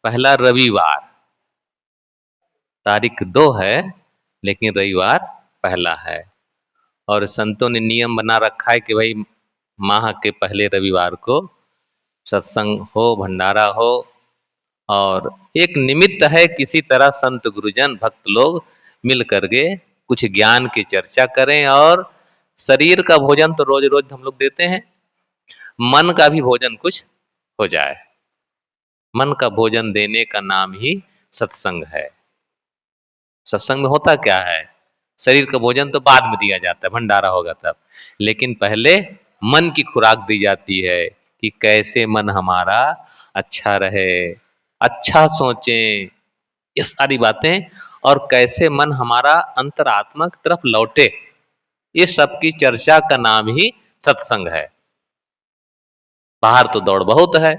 पहला रविवार, तारीख 2 है लेकिन रविवार पहला है। और संतों ने नियम बना रखा है कि भाई माह के पहले रविवार को सत्संग हो, भंडारा हो, और एक निमित्त है किसी तरह संत गुरुजन भक्त लोग मिल करके कुछ ज्ञान की चर्चा करें। और शरीर का भोजन तो रोज रोज हम लोग देते हैं, मन का भी भोजन कुछ हो जाए। मन का भोजन देने का नाम ही सत्संग है। सत्संग में होता क्या है, शरीर का भोजन तो बाद में दिया जाता है, भंडारा होगा तब, लेकिन पहले मन की खुराक दी जाती है कि कैसे मन हमारा अच्छा रहे, अच्छा सोचें, ये सारी बातें, और कैसे मन हमारा अंतरात्मा की तरफ लौटे, ये सब की चर्चा का नाम ही सत्संग है। बाहर तो दौड़ बहुत है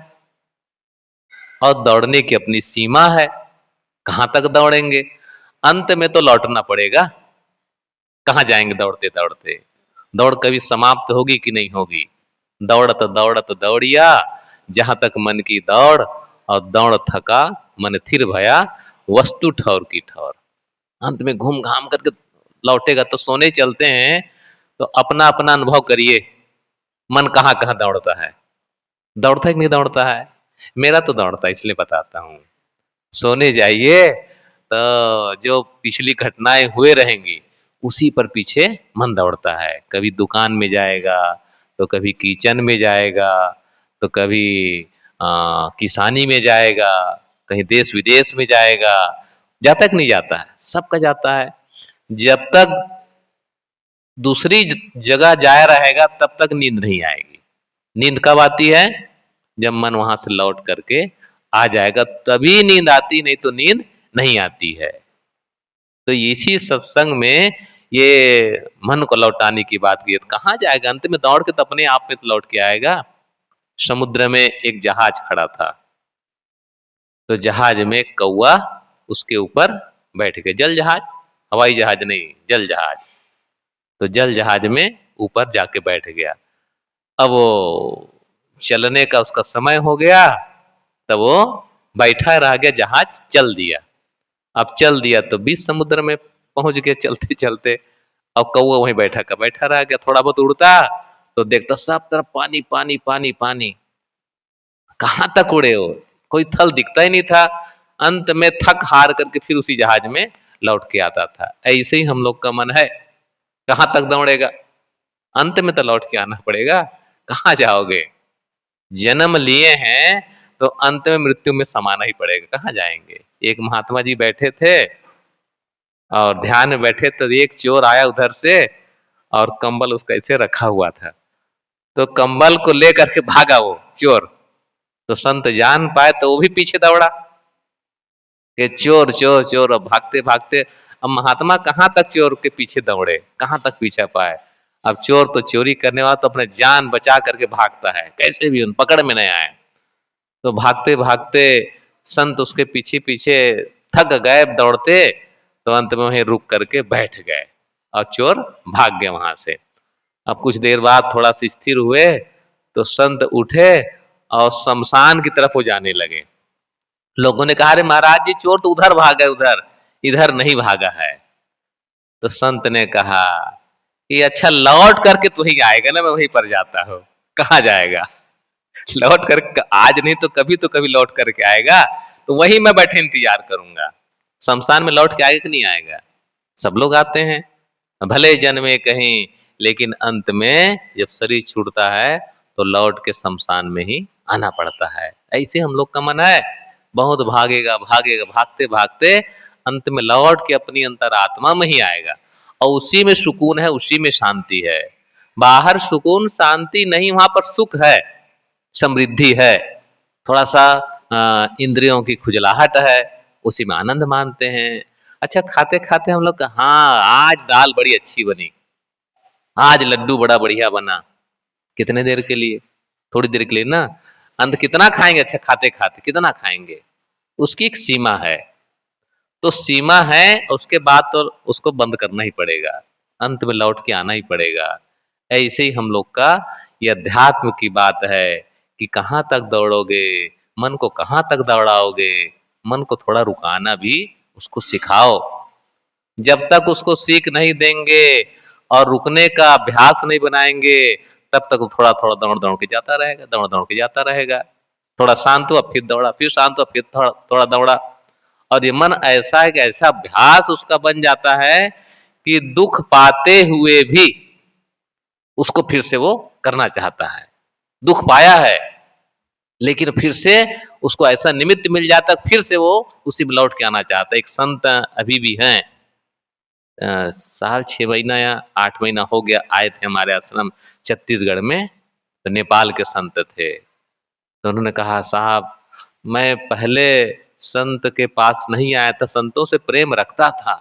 और दौड़ने की अपनी सीमा है, कहां तक दौड़ेंगे, अंत में तो लौटना पड़ेगा। कहाँ जाएंगे दौड़ते दौड़ते, दौड़ कभी समाप्त होगी कि नहीं होगी। दौड़त दौड़त दौड़िया जहां तक मन की दौड़, और दौड़ थका मन थिर भया वस्तु ठौर की ठौर। अंत में घूम घाम करके लौटेगा। तो सोने चलते हैं तो अपना अपना अनुभव करिए, मन कहाँ कहाँ दौड़ता है, दौड़ता है कि नहीं दौड़ता है। मेरा तो दौड़ता है, इसलिए बताता हूँ। सोने जाइए तो जो पिछली घटनाएं हुए रहेंगी उसी पर पीछे मन दौड़ता है। कभी दुकान में जाएगा, तो कभी किचन में जाएगा, तो कभी किसानी में जाएगा, कहीं देश विदेश में जाएगा। जाता कि नहीं जाता है, सबका जाता है। जब तक दूसरी जगह जाया रहेगा तब तक नींद नहीं आएगी। नींद कब आती है, जब मन वहां से लौट करके आ जाएगा तभी नींद आती, नहीं तो नींद नहीं आती है। तो इसी सत्संग में ये मन को लौटाने की बात की है। तो कहाँ जाएगा, अंत में दौड़ के तो अपने आप में तो लौट के आएगा। समुद्र में एक जहाज खड़ा था, तो जहाज में कौवा उसके ऊपर बैठ गया। जल जहाज, हवाई जहाज नहीं, जल जहाज। तो जल जहाज में ऊपर जाके बैठ गया। अब वो चलने का उसका समय हो गया, तब वो बैठा रह गया, जहाज चल दिया। अब चल दिया तो बीच समुद्र में पहुंच गए चलते चलते। अब कौवा वहीं बैठा का बैठा रह गया। थोड़ा बहुत उड़ता तो देखता सब तरफ पानी पानी पानी पानी, कहाँ तक उड़े हो, कोई थल दिखता ही नहीं था। अंत में थक हार करके फिर उसी जहाज में लौट के आता था। ऐसे ही हम लोग का मन है, कहाँ तक दौड़ेगा, अंत में तो लौट के आना पड़ेगा। कहाँ जाओगे, जन्म लिए हैं तो अंत में मृत्यु में समाना ही पड़ेगा, कहाँ जाएंगे। एक महात्मा जी बैठे थे और ध्यान में बैठे तो एक चोर आया उधर से, और कंबल उसका ऐसे रखा हुआ था, तो कंबल को लेकर के भागा वो चोर। तो संत जान पाए तो वो भी पीछे दौड़ा कि चोर चोर चोर। अब भागते भागते, अब महात्मा कहाँ तक चोर के पीछे दौड़े, कहाँ तक पीछा पाए। अब चोर तो चोरी करने वाला तो अपने जान बचा करके भागता है, कैसे भी उन पकड़ में नहीं आए। तो भागते भागते संत उसके पीछे पीछे थक गए दौड़ते, तो अंत में वहीं रुक करके बैठ गए और चोर भाग गए वहां से। अब कुछ देर बाद थोड़ा सा स्थिर हुए तो संत उठे और शमशान की तरफ वो जाने लगे। लोगों ने कहा, अरे महाराज जी चोर तो उधर भागा है, उधर, इधर नहीं भागा है। तो संत ने कहा कि अच्छा लौट करके तू ही आएगा ना, मैं वहीं पर जाता हूँ। कहाँ जाएगा, लौट कर आज नहीं तो कभी लौट करके आएगा, तो वही मैं बैठे इंतजार करूंगा। शमशान में लौट के आएगा कि नहीं आएगा, सब लोग आते हैं, भले जन्मे कहीं, लेकिन अंत में जब शरीर छूटता है तो लौट के शमशान में ही आना पड़ता है। ऐसे हम लोग का मन है, बहुत भागेगा भागेगा, भागते भागते अंत में लौट के अपनी अंतरात्मा में ही आएगा। और उसी में सुकून है, उसी में शांति है। बाहर सुकून शांति नहीं, वहां पर सुख है, समृद्धि है, थोड़ा सा इंद्रियों की खुजलाहट है, उसी में आनंद मानते हैं। अच्छा खाते खाते हम लोग हाँ आज दाल बड़ी अच्छी बनी, आज लड्डू बड़ा बढ़िया बना, कितने देर के लिए, थोड़ी देर के लिए ना। अंत कितना खाएंगे, अच्छा खाते खाते कितना खाएंगे, उसकी एक सीमा है। तो सीमा है, उसके बाद तो उसको बंद करना ही पड़ेगा, अंत में लौट के आना ही पड़ेगा। ऐसे ही हम लोग का यह अध्यात्म की बात है कि कहाँ तक दौड़ोगे, मन को कहाँ तक दौड़ाओगे? मन को थोड़ा रुकाना भी उसको सिखाओ। जब तक उसको सीख नहीं देंगे और रुकने का अभ्यास नहीं बनाएंगे, तब तक वो थोड़ा थोड़ा दौड़ दौड़ के जाता रहेगा, दौड़ दौड़ के जाता रहेगा। थोड़ा शांत हुआ फिर दौड़ा, फिर शांत हुआ फिर थोड़ा थोड़ा दौड़ा। और ये मन ऐसा है कि ऐसा अभ्यास उसका बन जाता है कि दुख पाते हुए भी उसको फिर से वो करना चाहता है। दुख पाया है लेकिन फिर से उसको ऐसा निमित्त मिल जाता है, फिर से वो उसी में लौट के आना चाहता है। एक संत अभी भी हैं, साल 6 महीना या 8 महीना हो गया, आए थे हमारे आश्रम छत्तीसगढ़ में। तो नेपाल के संत थे। तो उन्होंने कहा, साहब मैं पहले संत के पास नहीं आया था, संतों से प्रेम रखता था,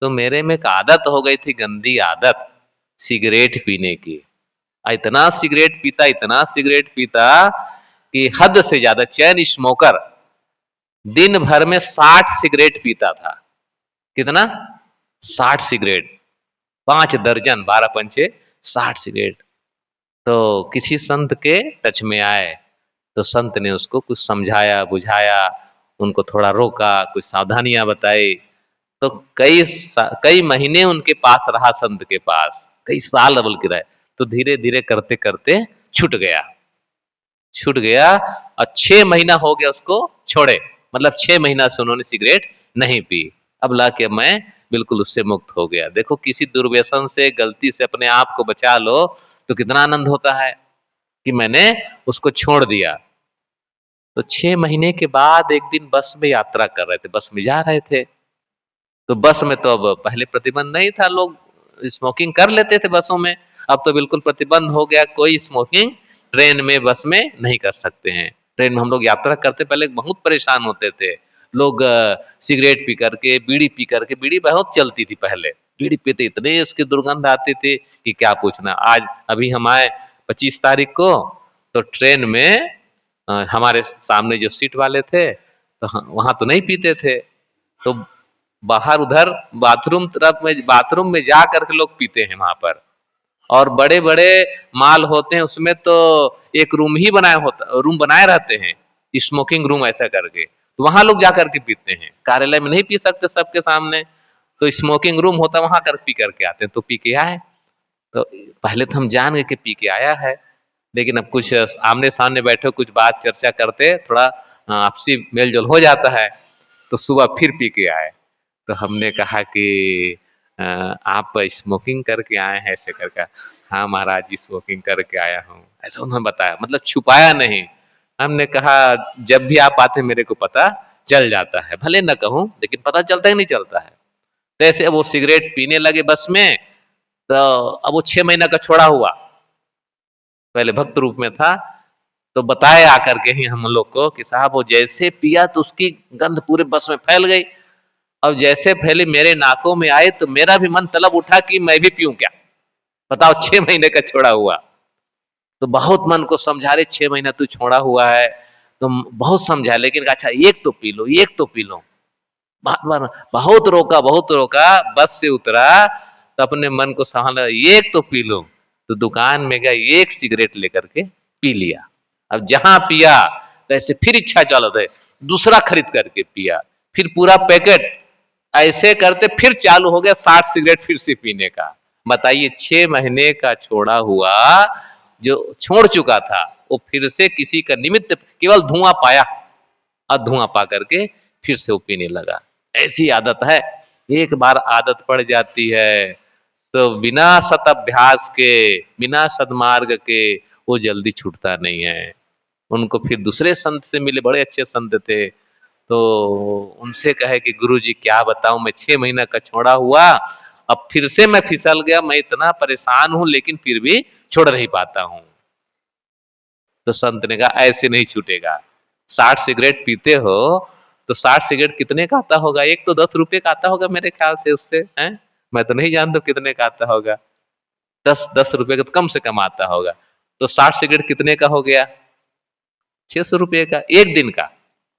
तो मेरे में एक आदत हो गई थी, गंदी आदत, सिगरेट पीने की। इतना सिगरेट पीता, इतना सिगरेट पीता कि हद से ज्यादा। चैन स्मोकर, दिन भर में 60 सिगरेट पीता था। कितना? 60 सिगरेट, 5 दर्जन, 12 पंचे 60 सिगरेट। तो किसी संत के टच में आए, तो संत ने उसको कुछ समझाया बुझाया, उनको थोड़ा रोका, कुछ सावधानियां बताई। तो कई महीने उनके पास रहा, संत के पास कई साल बल्कि रहे। तो धीरे धीरे करते करते छूट गया, छूट गया। और 6 महीना हो गया उसको छोड़े, मतलब 6 महीना से उन्होंने सिगरेट नहीं पी। अब ला के मैं बिल्कुल उससे मुक्त हो गया। देखो, किसी दुर्व्यसन से गलती से अपने आप को बचा लो तो कितना आनंद होता है कि मैंने उसको छोड़ दिया। तो 6 महीने के बाद एक दिन बस में यात्रा कर रहे थे, बस में जा रहे थे। तो बस में तो अब पहले प्रतिबंध नहीं था, लोग स्मोकिंग कर लेते थे बसों में। अब तो बिल्कुल प्रतिबंध हो गया, कोई स्मोकिंग ट्रेन में बस में नहीं कर सकते हैं। ट्रेन में हम लोग यात्रा करते पहले बहुत परेशान होते थे। लोग सिगरेट पी करके, बीड़ी पी करके, बीड़ी बहुत चलती थी पहले, बीड़ी पीते इतने उसकी दुर्गंध आती थी कि क्या पूछना। आज अभी हम आए 25 तारीख को, तो ट्रेन में हमारे सामने जो सीट वाले थे, तो वहां तो नहीं पीते थे। तो बाहर उधर बाथरूम में जा करके लोग पीते हैं वहां पर। और बड़े बड़े माल होते हैं उसमें, तो एक रूम ही बनाया होता, रूम बनाए रहते हैं, स्मोकिंग रूम ऐसा करके। तो वहां लोग जा करके पीते हैं, कार्यालय में नहीं पी सकते सबके सामने। तो स्मोकिंग रूम होता है, वहां कर पी करके आते हैं। तो पी के आए, तो पहले तो हम जान गए कि पी के आया है। लेकिन अब कुछ आमने सामने बैठे कुछ बात चर्चा करते, थोड़ा आपसी मेल जोल हो जाता है। तो सुबह फिर पी के आए। तो हमने कहा कि आप स्मोकिंग करके आए हैं ऐसे करके? हाँ महाराज जी, स्मोकिंग करके आया हूँ, ऐसा उन्होंने बताया, मतलब छुपाया नहीं। हमने कहा, जब भी आप आते मेरे को पता चल जाता है, भले न कहूँ लेकिन पता चलता ही नहीं चलता है। तो ऐसे वो सिगरेट पीने लगे बस में। तो अब वो 6 महीना का छोड़ा हुआ, पहले भक्त रूप में था। तो बताए आकर के ही हम लोग को कि साहब वो जैसे पिया तो उसकी गंध पूरे बस में फैल गई। अब जैसे फैली मेरे नाकों में आई, तो मेरा भी मन तलब उठा कि मैं भी पीऊं क्या। बताओ, 6 महीने का छोड़ा हुआ। तो बहुत मन को समझा रहे, 6 महीना तू छोड़ा हुआ है, तो बहुत समझा, लेकिन अच्छा एक तो पी लो, एक तो पी लो। बहुत रोका, बहुत रोका, बस से उतरा तो अपने मन को संभाला, एक तो पी लो। तो दुकान में गया, एक सिगरेट लेकर के पी लिया। अब जहां पिया, तो ऐसे फिर इच्छा चल रहे, दूसरा खरीद करके पिया, फिर पूरा पैकेट। ऐसे करते फिर चालू हो गया 60 सिगरेट फिर से पीने का। बताइए, 6 महीने का छोड़ा हुआ जो छोड़ चुका था, वो फिर से किसी का निमित्त केवल धुआं पाया, और धुआं पा करके फिर से वो पीने लगा। ऐसी आदत है, एक बार आदत पड़ जाती है तो बिना सतअभ्यास के, बिना सदमार्ग के वो जल्दी छूटता नहीं है। उनको फिर दूसरे संत से मिले, बड़े अच्छे संत थे। तो उनसे कहे कि गुरु जी क्या बताऊं, मैं 6 महीना का छोड़ा हुआ, अब फिर से मैं फिसल गया, मैं इतना परेशान हूं लेकिन फिर भी छोड़ नहीं पाता हूं। तो संत ने कहा, ऐसे नहीं छूटेगा। 60 सिगरेट पीते हो तो 60 सिगरेट कितने का आता होगा? एक तो 10 रुपए का आता होगा मेरे ख्याल से, उससे है, मैं तो नहीं जानता कितने का आता होगा। 10 10 रुपए का तो कम से कम आता होगा। तो 60 सिगरेट कितने का हो गया? 600 रुपये का, एक दिन का,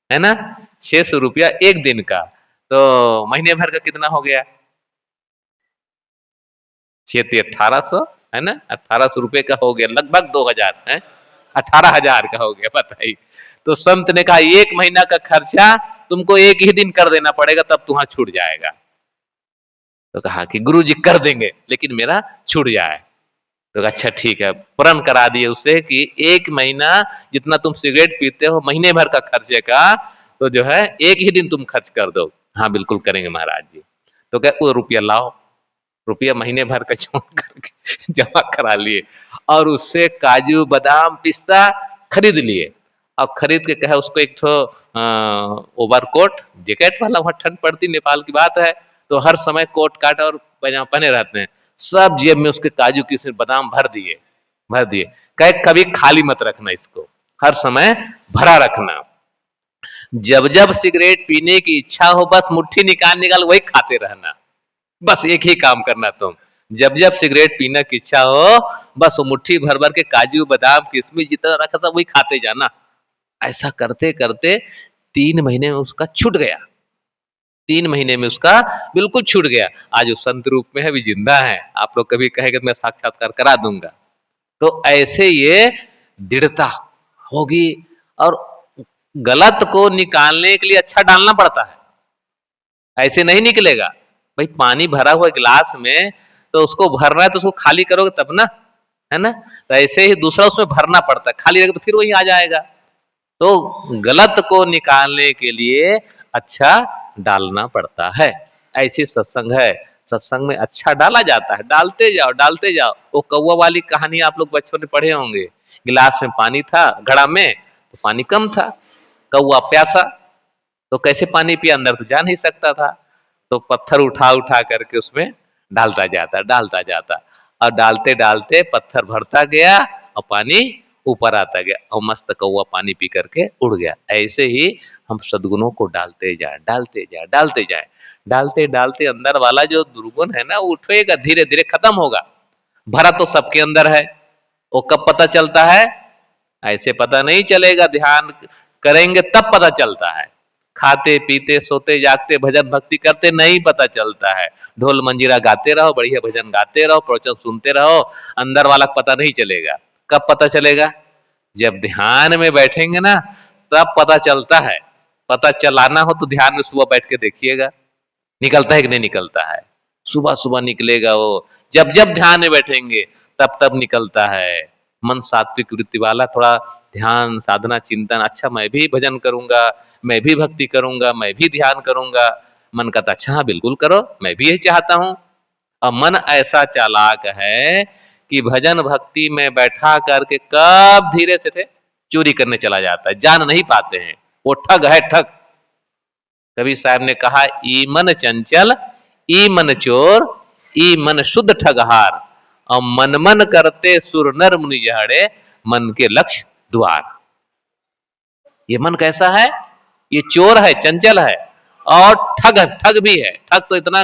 है ना? 600 रुपया एक दिन का। तो महीने भर का कितना हो गया? 6 1800, है ना? 1800 रुपये का हो गया, लगभग 2000 है। 18,000 का हो गया, बताइए। तो संत ने कहा 1 महीना का खर्चा तुमको एक ही दिन कर देना पड़ेगा, तब तुम्हारा छूट जाएगा। तो कहा कि गुरु जी कर देंगे, लेकिन मेरा छूट जाए। तो अच्छा ठीक है, प्रण करा दिए उसे कि 1 महीना जितना तुम सिगरेट पीते हो महीने भर का खर्चे का, तो जो है एक ही दिन तुम खर्च कर दो। हाँ बिल्कुल करेंगे महाराज जी। तो कहे वो रुपया लाओ, रुपया महीने भर का जोड़ करके जमा करा लिए, और उससे काजू बादाम पिस्ता खरीद लिए। और खरीद के कहे उसको एक तो ओवरकोट जैकेट वाला, वहां ठंड पड़ती नेपाल की बात है, तो हर समय कोट काट और पैजामा पहने रहते हैं। सब जेब में उसके काजू किशमिश बादाम भर दिए, भर दिए। कहे कभी खाली मत रखना इसको, हर समय भरा रखना। जब जब सिगरेट पीने की इच्छा हो बस मुट्ठी निकाल निकाल वही खाते रहना, बस एक ही काम करना तुम। जब जब सिगरेट पीने की इच्छा हो बस वो मुट्ठी भर भर के काजू बादाम किशमिश जितना रखा सब वही खाते जाना। ऐसा करते करते 3 महीने में उसका छूट गया। 3 महीने में उसका बिल्कुल छूट गया। आज वो संत रूप में है, भी जिंदा है। आप लोग कभी कहेंगे तो मैं साक्षात्कार करा दूंगा। तो ऐसे ये दृढ़ता होगी। और गलत को निकालने के लिए अच्छा डालना पड़ता है, ऐसे नहीं निकलेगा। भाई पानी भरा हुआ गिलास में, तो उसको भरना है तो उसको खाली करोगे तब ना, है ना। तो ऐसे ही दूसरा उसमें भरना पड़ता है, खाली रहेगा तो फिर वही आ जाएगा। तो गलत को निकालने के लिए अच्छा डालना पड़ता है। ऐसी सत्संग है, सत्संग में अच्छा डाला जाता है, डालते जाओ डालते जाओ। वो कौवा वाली कहानी आप लोग बचपन में पढ़े होंगे। गिलास में पानी था घड़ा में, तो पानी कम था, कौवा प्यासा, तो कैसे पानी पिया, अंदर तो जा नहीं सकता था। तो पत्थर उठा उठा करके उसमें डालता जाता डालता जाता, और डालते डालते पत्थर भरता गया और पानी ऊपर आता गया, और मस्त कौवा पानी पी करके उड़ गया। ऐसे ही हम सद्गुणों को डालते जाए डालते जाए डालते जाए, डालते डालते अंदर वाला जो दुर्गुण है ना वो उठेगा, धीरे धीरे खत्म होगा। भरा तो सबके अंदर है, वो कब पता चलता है, ऐसे पता नहीं चलेगा, ध्यान करेंगे तब पता चलता है। खाते पीते सोते जागते भजन भक्ति करते नहीं पता चलता है। ढोल मंजीरा गाते रहो, बढ़िया भजन गाते रहो, प्रवचन सुनते रहो, अंदर वाला पता नहीं चलेगा। कब पता चलेगा, जब ध्यान में बैठेंगे ना तब पता चलता है। पता चलाना हो तो ध्यान में सुबह बैठ के देखिएगा, निकलता है कि नहीं निकलता है। सुबह सुबह निकलेगा वो, जब जब ध्यान में बैठेंगे तब तब निकलता है। मन सात्विक वृत्ति वाला, थोड़ा ध्यान साधना चिंतन, अच्छा मैं भी भजन करूंगा, मैं भी भक्ति करूंगा, मैं भी ध्यान करूंगा। मन कहता अच्छा हाँ बिल्कुल करो, मैं भी यही चाहता हूं। और मन ऐसा चालाक है कि भजन भक्ति में बैठा करके कब धीरे से थे चोरी करने चला जाता है, जान नहीं पाते हैं। वो ठग है ठग। कबीर साहब ने कहा ई मन चंचल, ई मन चोर, ई मन शुद्ध ठगहार, और मन मन करते सुर नर मुनि जहड़े, मन के लक्ष्य द्वार। ये मन कैसा है, ये चोर है, चंचल है, और ठग ठग भी है। ठग तो इतना,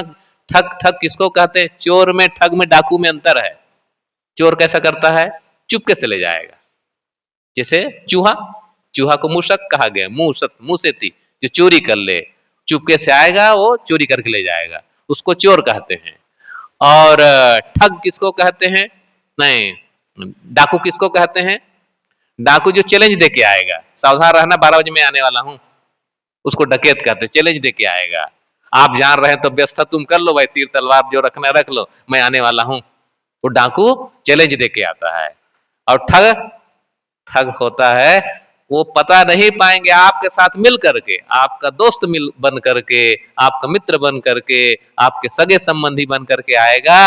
ठग ठग किसको कहते हैं, चोर में ठग में डाकू में अंतर है। चोर कैसा करता है, चुपके से ले जाएगा। जैसे चूहा, चूहा को मूसक कहा गया, मूसत मूसेती, जो चोरी कर ले, चुपके से आएगा वो चोरी करके ले जाएगा, उसको चोर कहते हैं। और ठग किसको कहते हैं, नहीं डाकू किसको कहते हैं, डाकू जो चैलेंज दे के आएगा, सावधान रहना 12 बजे मैं आने वाला हूं, उसको डकैत कहते हैं, चैलेंज दे के आएगा। आप जान रहे हैं तो व्यवस्था तुम कर लो भाई, तीर तलवार जो रखना रख लो, मैं आने वाला हूं। वो डाकू चैलेंज दे के आता है। और ठग, ठग होता है वो पता नहीं पाएंगे आपके साथ मिल करके, आपका दोस्त मिल बन करके, आपका मित्र बन करके, आपके सगे संबंधी बन करके आएगा,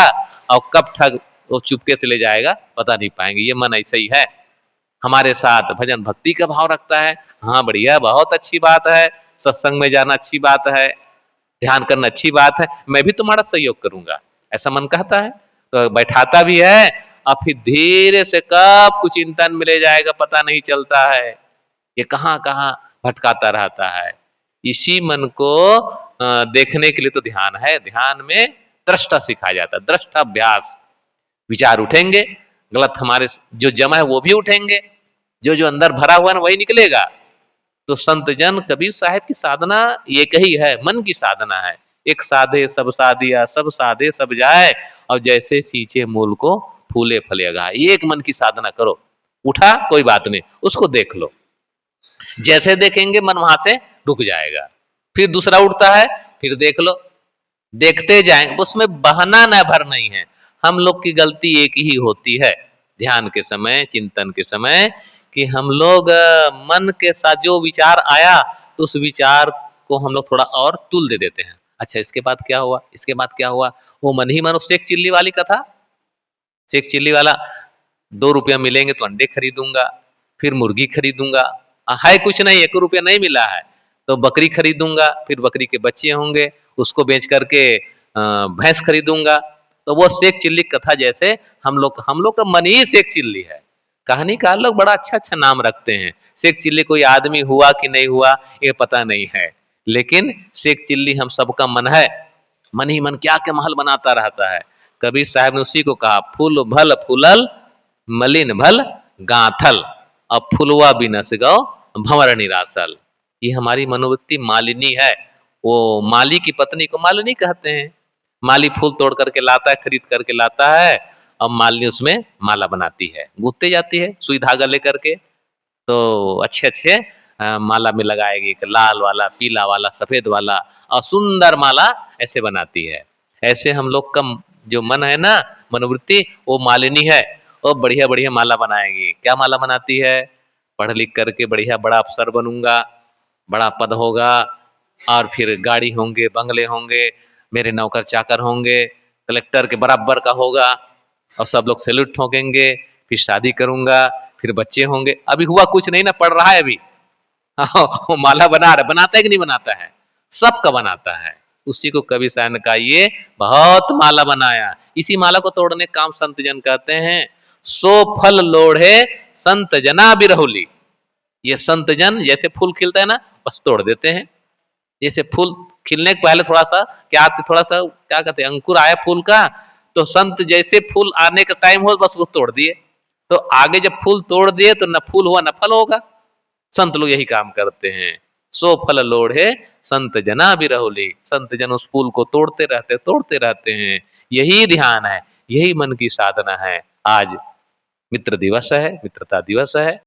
और कब ठग वो चुपके से ले जाएगा पता नहीं पाएंगे। ये मन ऐसा ही है। हमारे साथ भजन भक्ति का भाव रखता है, हाँ बढ़िया बहुत अच्छी बात है, सत्संग में जाना अच्छी बात है, ध्यान करना अच्छी बात है, मैं भी तुम्हारा सहयोग करूंगा, ऐसा मन कहता है तो बैठाता भी है। और फिर धीरे से कब कुछ चिंतन में ले जाएगा पता नहीं चलता है, ये कहाँ कहाँ भटकाता रहता है। इसी मन को देखने के लिए तो ध्यान है। ध्यान में दृष्टा सिखाया जाता है, दृष्टाभ्यास। विचार उठेंगे, गलत हमारे जो जमा है वो भी उठेंगे, जो जो अंदर भरा हुआ है वही निकलेगा। तो संत जन कबीर साहब की साधना एक ही है, मन की साधना है। एक साधे सब साधिया, सब साधे सब जाए, और जैसे सींचे मूल को फूले फलेगा। एक मन की साधना करो, उठा कोई बात नहीं, उसको देख लो। जैसे देखेंगे मन वहां से रुक जाएगा। फिर दूसरा उठता है, फिर देख लो, देखते जाएंगे, उसमें बहाना न भर नहीं है। हम लोग की गलती एक ही होती है ध्यान के समय, चिंतन के समय, कि हम लोग मन के साथ जो विचार आया तो उस विचार को हम लोग थोड़ा और तुल दे देते हैं। अच्छा इसके बाद क्या हुआ, इसके बाद क्या हुआ, वो मन ही मन उससे एक चिल्ली वाली कथा, शेख चिल्ली वाला, 2 रुपया मिलेंगे तो अंडे खरीदूंगा, फिर मुर्गी खरीदूंगा, है कुछ नहीं, 1 रुपया नहीं मिला है तो बकरी खरीदूंगा, फिर बकरी के बच्चे होंगे, उसको बेच करके भैंस खरीदूंगा। तो वो शेख चिल्ली कथा जैसे हम लोग का मन ही शेख चिल्ली है। कहानीकार लोग बड़ा अच्छा अच्छा नाम रखते हैं। शेख चिल्ली कोई आदमी हुआ कि नहीं हुआ ये पता नहीं है, लेकिन शेख चिल्ली हम सबका मन है। मन ही मन क्या क्या महल बनाता रहता है। कबीर साहब ने उसी को कहा, फूल भल फूलल मलिन भल गांथल, अब फुलवा भी नस गौ भंवर निरासल। ये हमारी मनोवृत्ति मालिनी है। वो माली की पत्नी को मालिनी कहते हैं। माली फूल तोड़ करके लाता है, खरीद करके लाता है, अब मालिनी उसमें माला बनाती है, गूंथते जाती है सुई धागा लेकर के। तो अच्छे अच्छे माला में लगाएगी, एक लाल वाला, पीला वाला, सफेद वाला, और सुंदर माला ऐसे बनाती है। ऐसे हम लोग का जो मन है ना, मनोवृत्ति, वो मालिनी है। वो बढ़िया बढ़िया माला बनाएगी। क्या माला बनाती है, पढ़ लिख करके बढ़िया बड़ा अफसर बनूंगा, बड़ा पद होगा, और फिर गाड़ी होंगे, बंगले होंगे, मेरे नौकर चाकर होंगे, कलेक्टर के बराबर का होगा, और सब लोग सैल्यूट ठोकेंगे, फिर शादी करूंगा, फिर बच्चे होंगे। अभी हुआ कुछ नहीं ना, पढ़ रहा है अभी। वो माला बना रहा, बनाता है कि नहीं बनाता है, सबका बनाता है। उसी को कवि साहब ने कहा, ये बहुत माला बनाया। इसी माला को तोड़ने काम संत जन कहते हैं। सो फल लोढ़े संत जना बिरहुली। ये संत जन जैसे फूल खिलता है ना, बस तोड़ देते हैं। जैसे फूल खिलने के पहले थोड़ा सा क्या, थोड़ा सा क्या कहते हैं, अंकुर आया फूल का, तो संत जैसे फूल आने का टाइम हो बस वो तोड़ दिए। तो आगे जब फूल तोड़ दिए तो न फूल हुआ न फल होगा। संत लोग यही काम करते हैं। सो फल लोढ़े संत जना बिरहुली। संत जन उस फूल को तोड़ते रहते हैं। यही ध्यान है, यही मन की साधना है। आज मित्र दिवस है, मित्रता दिवस है।